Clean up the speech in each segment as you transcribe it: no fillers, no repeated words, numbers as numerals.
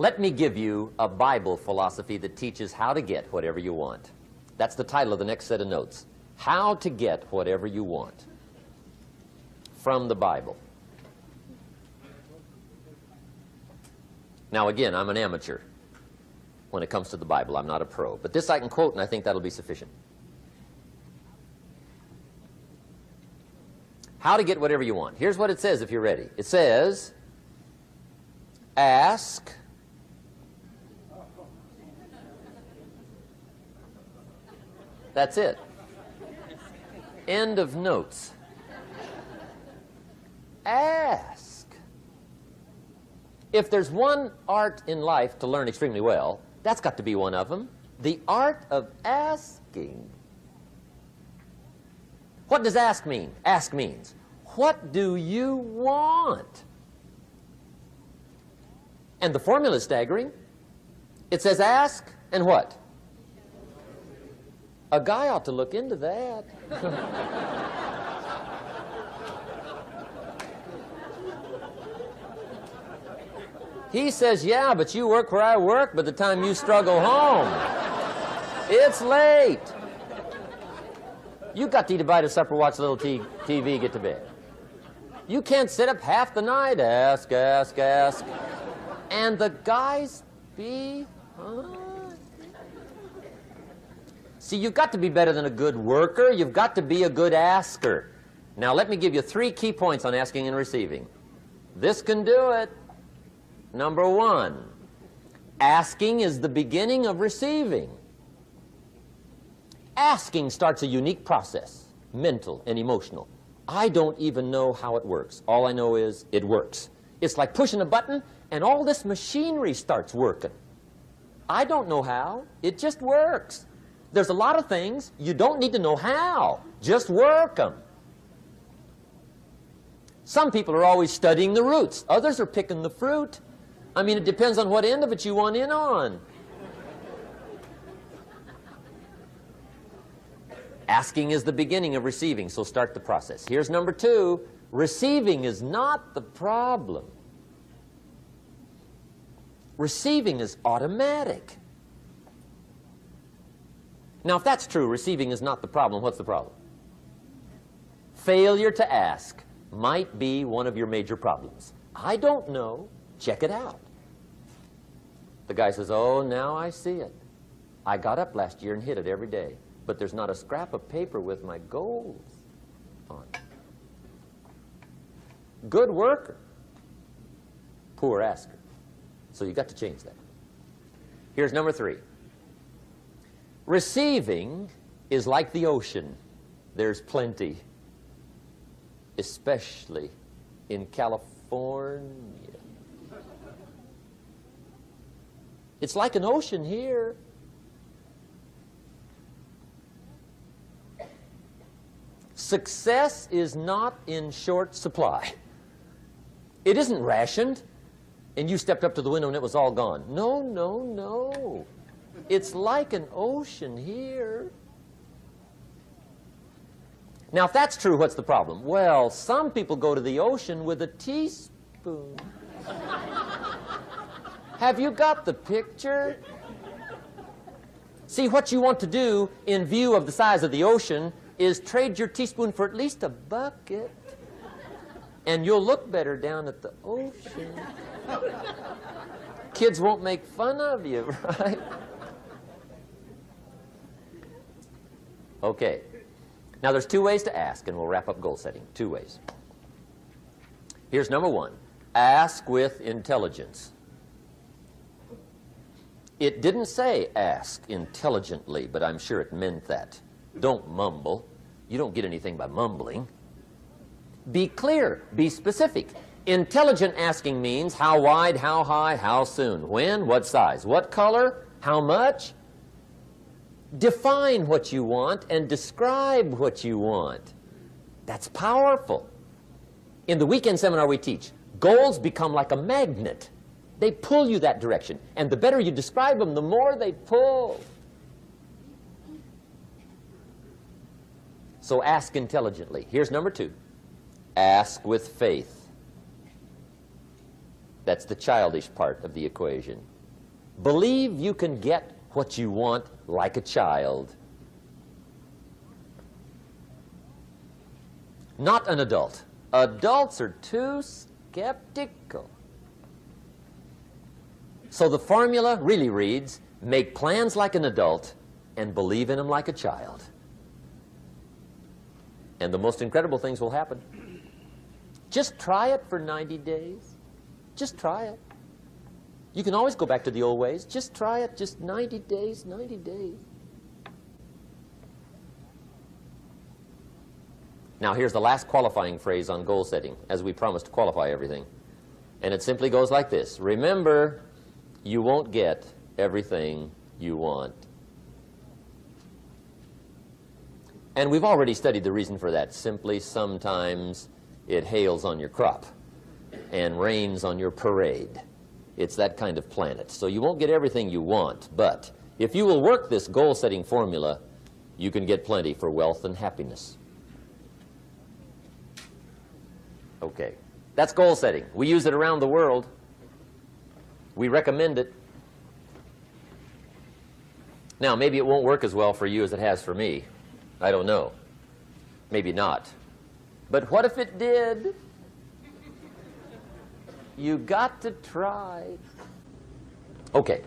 Let me give you a Bible philosophy that teaches how to get whatever you want. That's the title of the next set of notes. How to get whatever you want from the Bible. Now again, I'm an amateur when it comes to the Bible. I'm not a pro. But this I can quote, and I think that'll be sufficient. How to get whatever you want. Here's what it says if you're ready. It says, ask. That's it. End of notes. Ask. If there's one art in life to learn extremely well, that's got to be one of them. The art of asking. What does ask mean? Ask means, what do you want? And the formula is staggering. It says ask and what? A guy ought to look into that. He says, yeah, but you work where I work. By the time you struggle home, it's late. You got to eat a bite of supper, watch a little TV, get to bed. You can't sit up half the night. Ask, ask, ask. And the guys be... See, you've got to be better than a good worker. You've got to be a good asker. Now, let me give you 3 key points on asking and receiving. This can do it. Number 1, asking is the beginning of receiving. Asking starts a unique process, mental and emotional. I don't even know how it works. All I know is it works. It's like pushing a button and all this machinery starts working. I don't know how. It just works. There's a lot of things you don't need to know how. Just work them. Some people are always studying the roots. Others are picking the fruit. I mean, it depends on what end of it you want in on. Asking is the beginning of receiving, so start the process. Here's number 2. Receiving is not the problem. Receiving is automatic. Now, if that's true, receiving is not the problem, what's the problem? Failure to ask might be one of your major problems. I don't know. Check it out. The guy says, oh, now I see it. I got up last year and hit it every day, but there's not a scrap of paper with my goals on it. Good worker, poor asker. So you've got to change that. Here's number 3. Receiving is like the ocean. There's plenty, especially in California. It's like an ocean here. Success is not in short supply. It isn't rationed, and you stepped up to the window and it was all gone. No, no, no. It's like an ocean here. Now, if that's true, what's the problem? Well, some people go to the ocean with a teaspoon. Have you got the picture? See, what you want to do in view of the size of the ocean is trade your teaspoon for at least a bucket, and you'll look better down at the ocean. Kids won't make fun of you, right? Okay. Now, there's 2 ways to ask, and we'll wrap up goal setting. 2 ways. Here's number 1. Ask with intelligence. It didn't say ask intelligently, but I'm sure it meant that. Don't mumble. You don't get anything by mumbling. Be clear. Be specific. Intelligent asking means how wide, how high, how soon, when, what size, what color, how much. Define what you want and describe what you want. That's powerful. In the weekend seminar we teach, goals become like a magnet. They pull you that direction. And the better you describe them, the more they pull. So ask intelligently. Here's number 2. Ask with faith. That's the childish part of the equation. Believe you can get what you want like a child. Not an adult. Adults are too skeptical. So the formula really reads, make plans like an adult and believe in them like a child. And the most incredible things will happen. Just try it for 90 days. Just try it. You can always go back to the old ways. Just try it. Just 90 days, 90 days. Now here's the last qualifying phrase on goal setting, as we promised to qualify everything. And it simply goes like this. Remember, you won't get everything you want. And we've already studied the reason for that. Simply, sometimes it hails on your crop and rains on your parade. It's that kind of planet. So you won't get everything you want, but if you will work this goal-setting formula, you can get plenty for wealth and happiness. Okay, that's goal setting. We use it around the world. We recommend it. Now, maybe it won't work as well for you as it has for me. I don't know. Maybe not. But what if it did? You got to try. Okay.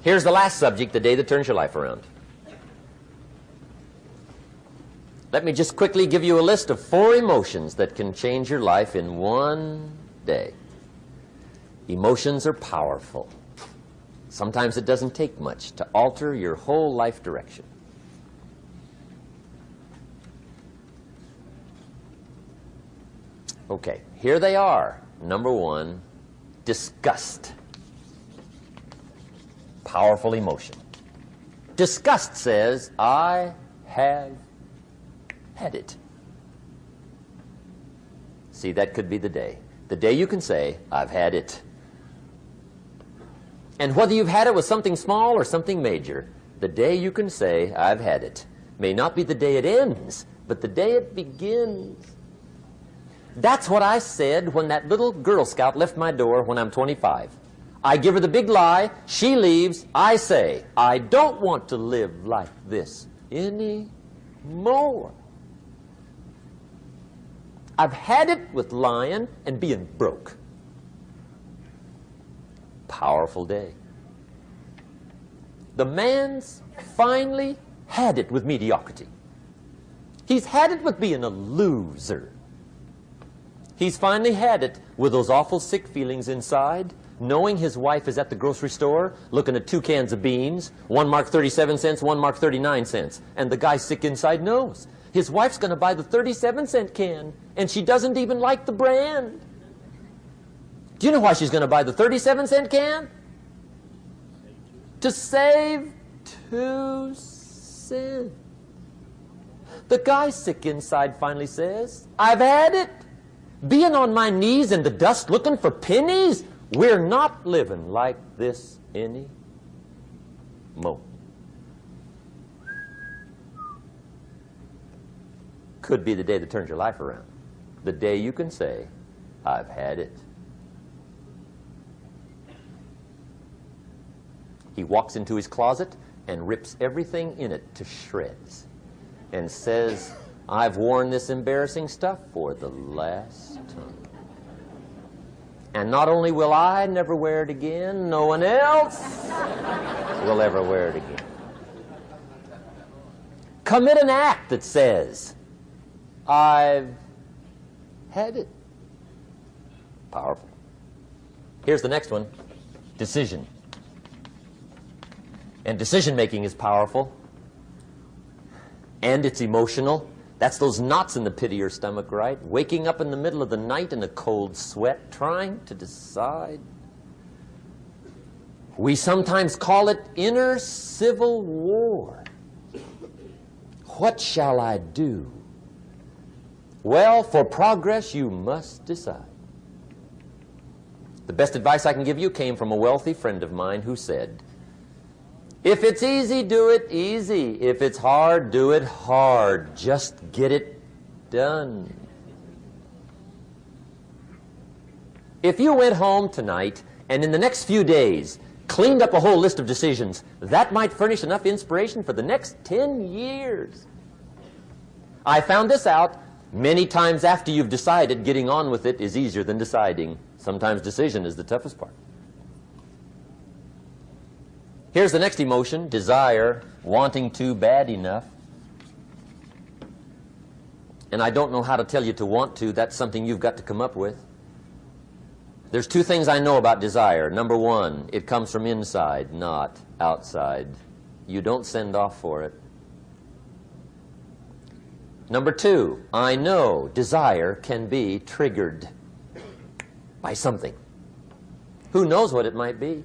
Here's the last subject, the day that turns your life around. Let me just quickly give you a list of 4 emotions that can change your life in one day. Emotions are powerful. Sometimes it doesn't take much to alter your whole life direction. Okay, here they are. Number 1, disgust. Powerful emotion. Disgust says, I have had it. See, that could be the day. The day you can say, I've had it. And whether you've had it with something small or something major, the day you can say, I've had it, may not be the day it ends, but the day it begins. That's what I said when that little Girl Scout left my door when I'm 25. I give her the big lie, she leaves, I say, I don't want to live like this anymore. I've had it with lying and being broke. Powerful day. The man's finally had it with mediocrity. He's had it with being a loser. He's finally had it with those awful sick feelings inside, knowing his wife is at the grocery store looking at 2 cans of beans, one marked 37 cents, one marked 39 cents. And the guy sick inside knows his wife's going to buy the 37-cent can, and she doesn't even like the brand. Do you know why she's going to buy the 37-cent can? To save 2 cents. The guy sick inside finally says, I've had it. Being on my knees in the dust looking for pennies, we're not living like this anymore. Could be the day that turns your life around. The day you can say, I've had it. He walks into his closet and rips everything in it to shreds and says, I've worn this embarrassing stuff for the last time. And not only will I never wear it again, no one else will ever wear it again. Commit an act that says, I've had it. Powerful. Here's the next one, decision. And decision-making is powerful. And it's emotional. That's those knots in the pit of your stomach, right? Waking up in the middle of the night in a cold sweat, trying to decide. We sometimes call it inner civil war. What shall I do? Well, for progress, you must decide. The best advice I can give you came from a wealthy friend of mine who said, if it's easy, do it easy. If it's hard, do it hard. Just get it done. If you went home tonight and in the next few days cleaned up a whole list of decisions, that might furnish enough inspiration for the next 10 years. I found this out many times after you've decided. Getting on with it is easier than deciding. Sometimes decision is the toughest part. Here's the next emotion, desire, wanting to bad enough. And I don't know how to tell you to want to. That's something you've got to come up with. There's two things I know about desire. Number one, it comes from inside, not outside. You don't send off for it. Number two, I know desire can be triggered by something. Who knows what it might be?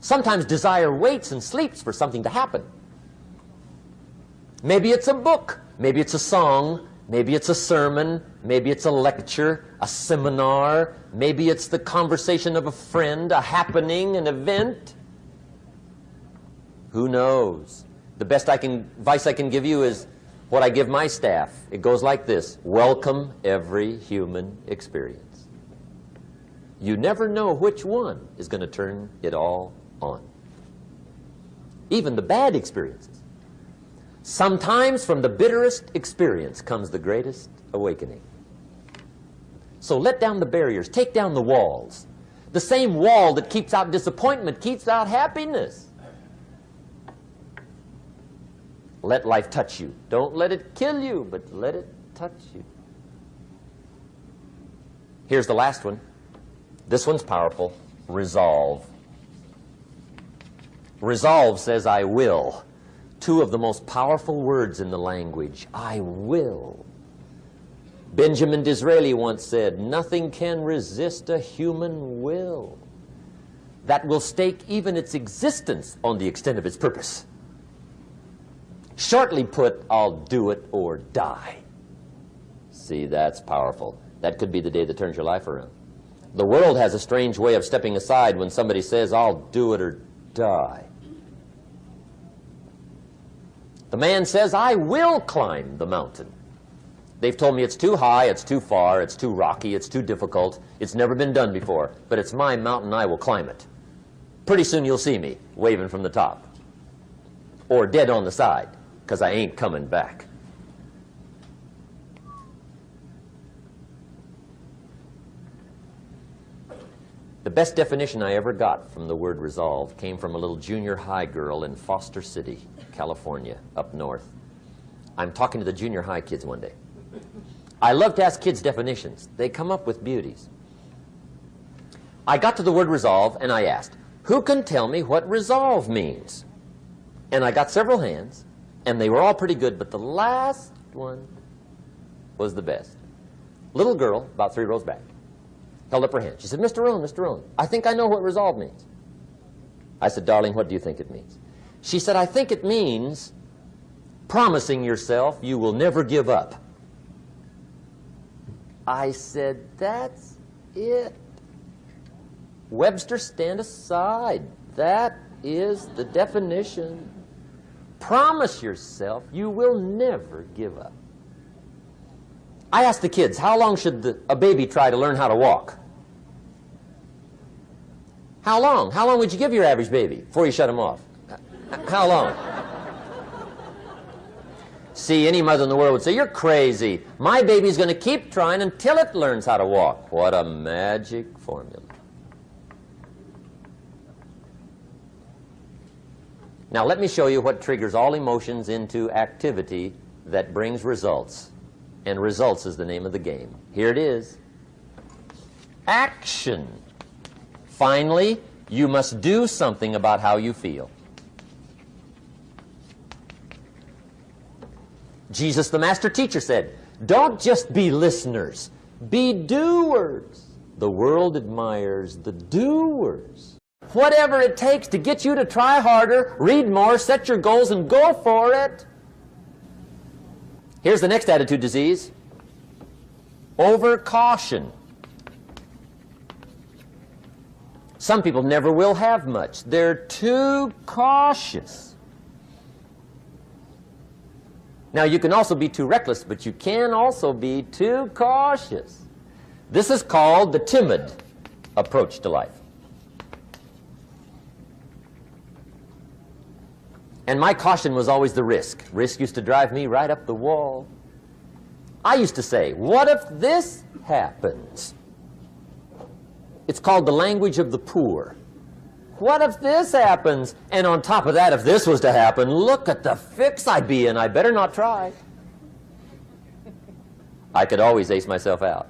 Sometimes desire waits and sleeps for something to happen. Maybe it's a book, maybe it's a song, maybe it's a sermon, maybe it's a lecture, a seminar, maybe it's the conversation of a friend, a happening, an event. Who knows? The best advice I can give you is what I give my staff. It goes like this: welcome every human experience. You never know which one is going to turn it all on. Even the bad experiences. Sometimes from the bitterest experience comes the greatest awakening. So let down the barriers, take down the walls. The same wall that keeps out disappointment keeps out happiness. Let life touch you. Don't let it kill you, but let it touch you. Here's the last one. This one's powerful. Resolve. Resolve says, I will. Two of the most powerful words in the language. I will. Benjamin Disraeli once said, nothing can resist a human will that will stake even its existence on the extent of its purpose. Shortly put, I'll do it or die. See, that's powerful. That could be the day that turns your life around. The world has a strange way of stepping aside when somebody says, I'll do it or die. The man says, I will climb the mountain. They've told me it's too high, it's too far, it's too rocky, it's too difficult, it's never been done before, but it's my mountain, I will climb it. Pretty soon you'll see me waving from the top. Or dead on the side, because I ain't coming back. The best definition I ever got from the word resolve came from a little junior high girl in Foster City, California, up north. I'm talking to the junior high kids one day. I love to ask kids definitions. They come up with beauties. I got to the word resolve and I asked, who can tell me what resolve means? And I got several hands, and they were all pretty good, but the last one was the best. Little girl, about 3 rows back, held up her hand. She said, Mr. Rohn, I think I know what resolve means. I said, darling, what do you think it means? She said, I think it means promising yourself you will never give up. I said, that's it. Webster, stand aside. That is the definition. Promise yourself you will never give up. I asked the kids, how long should a baby try to learn how to walk? How long? How long would you give your average baby before you shut him off? How long? See, any mother in the world would say, you're crazy. My baby's going to keep trying until it learns how to walk. What a magic formula. Now let me show you what triggers all emotions into activity that brings results. And results is the name of the game. Here it is. Action. Finally, you must do something about how you feel. Jesus, the master teacher, said, don't just be listeners, be doers. The world admires the doers. Whatever it takes to get you to try harder, read more, set your goals, and go for it. Here's the next attitude disease. Overcaution. Some people never will have much. They're too cautious. Now, you can also be too reckless, but you can also be too cautious. This is called the timid approach to life. And my caution was always the risk. Risk used to drive me right up the wall. I used to say, what if this happens? It's called the language of the poor. What if this happens? And on top of that, if this was to happen, look at the fix I'd be in. I better not try. I could always ace myself out.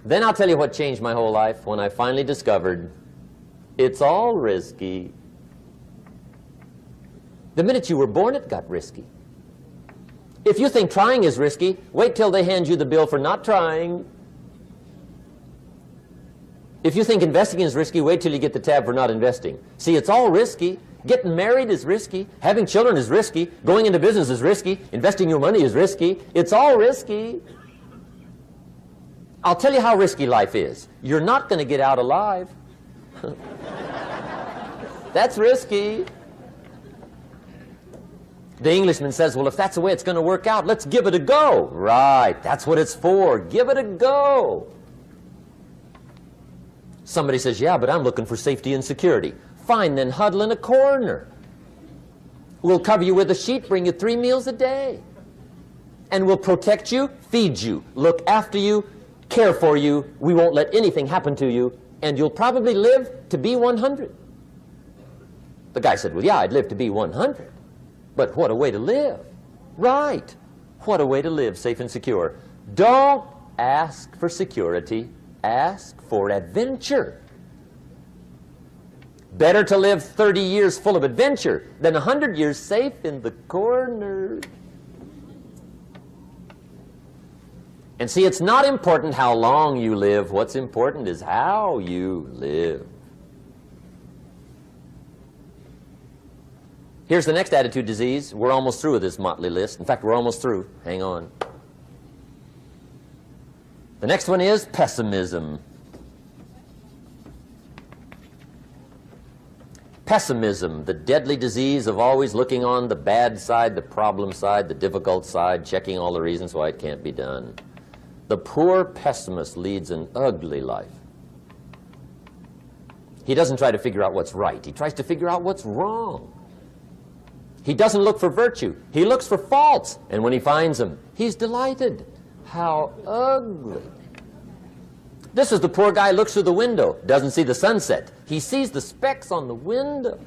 Then I'll tell you what changed my whole life when I finally discovered it's all risky. The minute you were born, it got risky. If you think trying is risky, wait till they hand you the bill for not trying. If you think investing is risky, wait till you get the tab for not investing. See, it's all risky. Getting married is risky. Having children is risky. Going into business is risky. Investing your money is risky. It's all risky. I'll tell you how risky life is. You're not going to get out alive. That's risky. The Englishman says, well, if that's the way it's going to work out, let's give it a go. Right, that's what it's for. Give it a go. Somebody says, yeah, but I'm looking for safety and security. Fine, then huddle in a corner. We'll cover you with a sheet, bring you 3 meals a day. And we'll protect you, feed you, look after you, care for you. We won't let anything happen to you, and you'll probably live to be 100. The guy said, well, yeah, I'd live to be 100. But what a way to live. Right. What a way to live, safe and secure. Don't ask for security. Ask for adventure. Better to live 30 years full of adventure than 100 years safe in the corner. And see, it's not important how long you live. What's important is how you live. Here's the next attitude disease. We're almost through with this motley list. In fact, we're almost through. Hang on. The next one is pessimism. Pessimism, the deadly disease of always looking on the bad side, the problem side, the difficult side, checking all the reasons why it can't be done. The poor pessimist leads an ugly life. He doesn't try to figure out what's right. He tries to figure out what's wrong. He doesn't look for virtue. He looks for faults. And when he finds them, he's delighted. How ugly. This is the poor guy who looks through the window, doesn't see the sunset. He sees the specks on the window.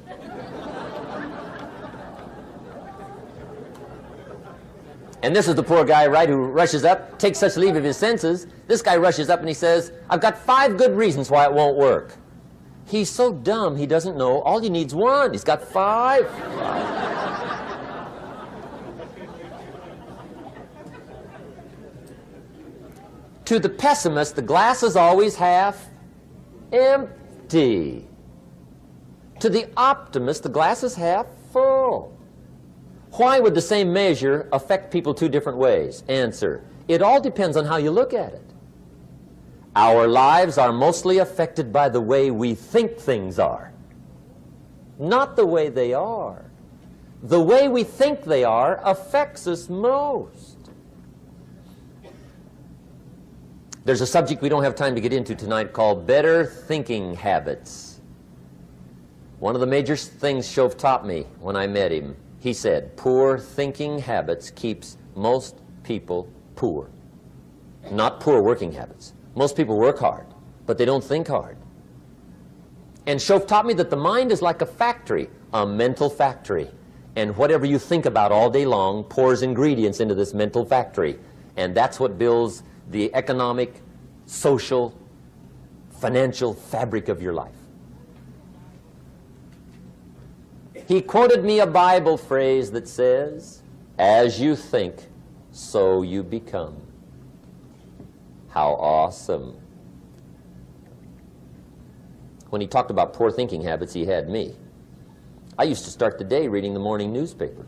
And this is the poor guy, right, who rushes up, takes such leave of his senses. This guy rushes up and he says, I've got 5 good reasons why it won't work. He's so dumb he doesn't know all you need's 1. He's got 5. To the pessimist, the glass is always half empty. To the optimist, the glass is half full. Why would the same measure affect people 2 different ways? Answer, it all depends on how you look at it. Our lives are mostly affected by the way we think things are, not the way they are. The way we think they are affects us most. There's a subject we don't have time to get into tonight called better thinking habits. One of the major things Shove taught me when I met him, he said, poor thinking habits keeps most people poor. Not poor working habits. Most people work hard, but they don't think hard. And Shove taught me that the mind is like a factory, a mental factory. And whatever you think about all day long pours ingredients into this mental factory. And that's what builds the economic, social, financial fabric of your life. He quoted me a Bible phrase that says, as you think, so you become. How awesome. When he talked about poor thinking habits, he had me. I used to start the day reading the morning newspaper.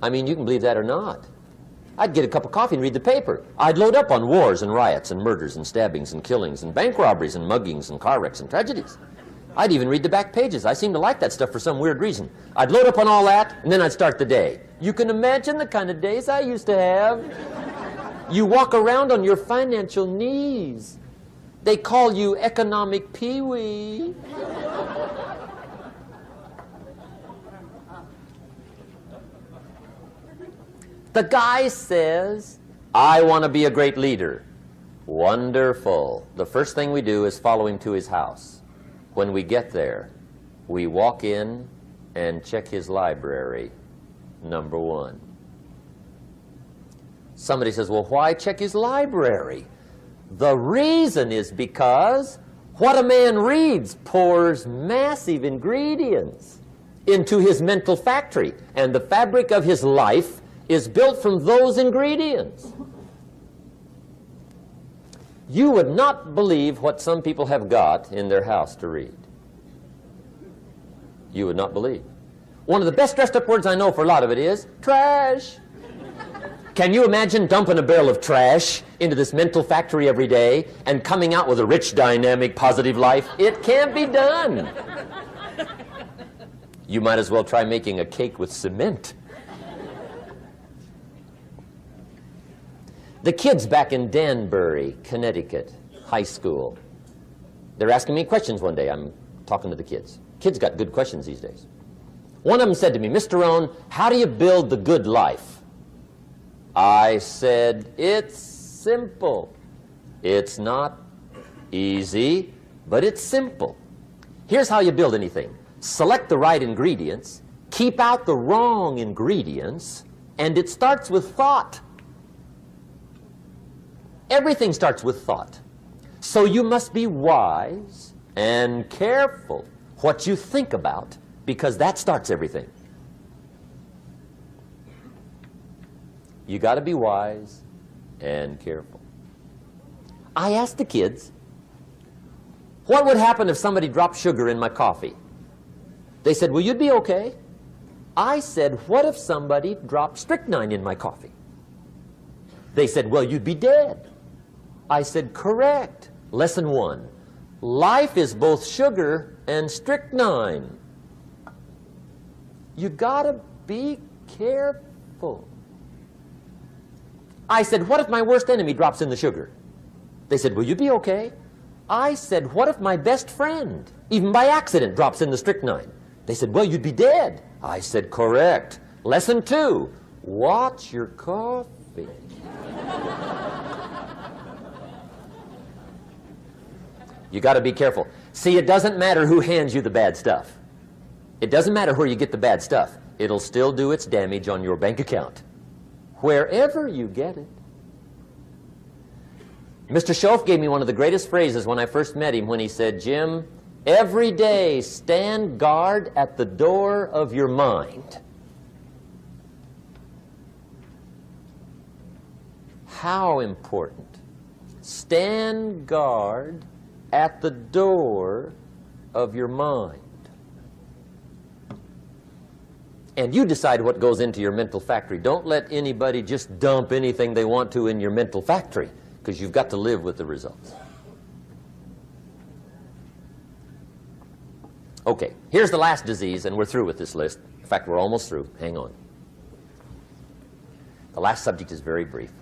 I mean, you can believe that or not. I'd get a cup of coffee and read the paper. I'd load up on wars and riots and murders and stabbings and killings and bank robberies and muggings and car wrecks and tragedies. I'd even read the back pages. I seem to like that stuff for some weird reason. I'd load up on all that, and then I'd start the day. You can imagine the kind of days I used to have. You walk around on your financial knees. They call you economic peewee. The guy says, I want to be a great leader. Wonderful. The first thing we do is follow him to his house. When we get there, we walk in and check his library, number one. Somebody says, well, why check his library? The reason is because what a man reads pours massive ingredients into his mental factory, and the fabric of his life is built from those ingredients. You would not believe what some people have got in their house to read. You would not believe. One of the best dressed up words I know for a lot of it is trash. Can you imagine dumping a barrel of trash into this mental factory every day and coming out with a rich, dynamic, positive life? It can't be done. You might as well try making a cake with cement. The kids back in Danbury, Connecticut, high school, they're asking me questions one day. I'm talking to the kids. Kids got good questions these days. One of them said to me, Mr. Rohn, how do you build the good life? I said, it's simple. It's not easy, but it's simple. Here's how you build anything. Select the right ingredients, keep out the wrong ingredients, and it starts with thought. Everything starts with thought. So you must be wise and careful what you think about, because that starts everything. You got to be wise and careful. I asked the kids, what would happen if somebody dropped sugar in my coffee? They said, well, you'd be okay. I said, what if somebody dropped strychnine in my coffee? They said, well, you'd be dead. I said, correct. Lesson one, life is both sugar and strychnine. You gotta be careful. I said, what if my worst enemy drops in the sugar? They said, will you be okay? I said, what if my best friend, even by accident, drops in the strychnine? They said, well, you'd be dead. I said, correct. Lesson two, watch your coffee. You got to be careful. See, it doesn't matter who hands you the bad stuff. It doesn't matter where you get the bad stuff. It'll still do its damage on your bank account, wherever you get it. Mr. Schoaf gave me one of the greatest phrases when I first met him when he said, Jim, every day stand guard at the door of your mind. How important. Stand guard at the door of your mind. And you decide what goes into your mental factory. Don't let anybody just dump anything they want to in your mental factory, because you've got to live with the results. Okay, here's the last disease, and we're through with this list. In fact, we're almost through. Hang on. The last subject is very brief.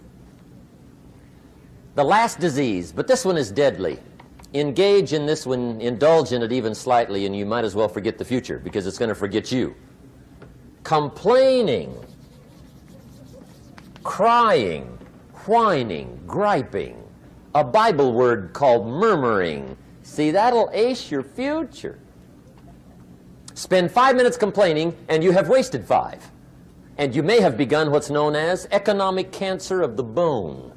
The last disease, but this one is deadly. Engage in this one, indulge in it even slightly, and you might as well forget the future, because it's going to forget you. Complaining, crying, whining, griping, a Bible word called murmuring. See, that'll ace your future. Spend 5 minutes complaining, and you have wasted 5. And you may have begun what's known as economic cancer of the bone.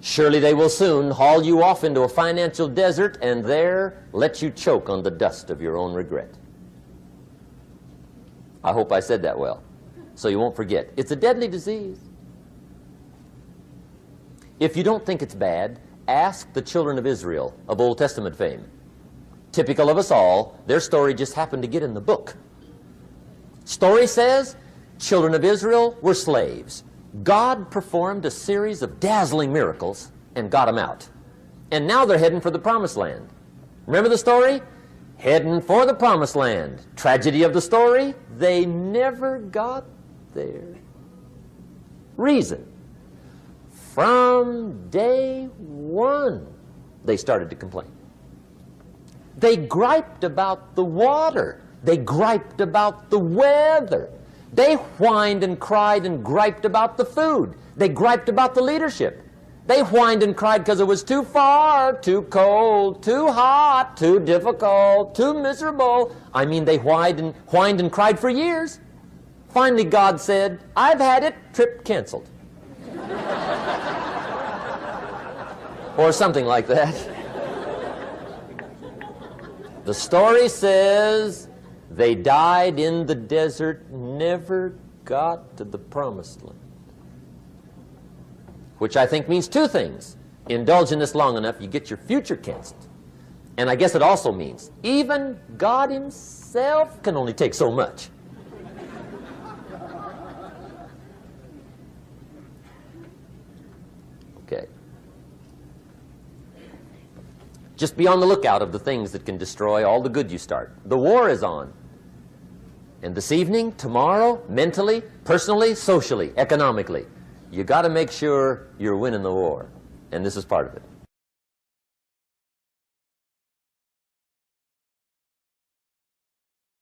Surely they will soon haul you off into a financial desert and there let you choke on the dust of your own regret. I hope I said that well, so you won't forget. It's a deadly disease. If you don't think it's bad, ask the children of Israel of Old Testament fame. Typical of us all, their story just happened to get in the book. Story says, children of Israel were slaves. God performed a series of dazzling miracles and got them out. And now they're heading for the promised land. Remember the story? Heading for the promised land. Tragedy of the story, they never got there. Reason. From day one, they started to complain. They griped about the water. They griped about the weather. They whined and cried and griped about the food. They griped about the leadership. They whined and cried because it was too far, too cold, too hot, too difficult, too miserable. I mean, they whined and cried for years. Finally, God said, "I've had it, trip canceled." Or something like that. The story says they died in the desert, never got to the promised land. Which I think means two things. Indulge in this long enough, you get your future canceled. And I guess it also means even God himself can only take so much. Okay. Just be on the lookout of the things that can destroy all the good you start. The war is on. And this evening, tomorrow, mentally, personally, socially, economically, you got to make sure you're winning the war. And this is part of it.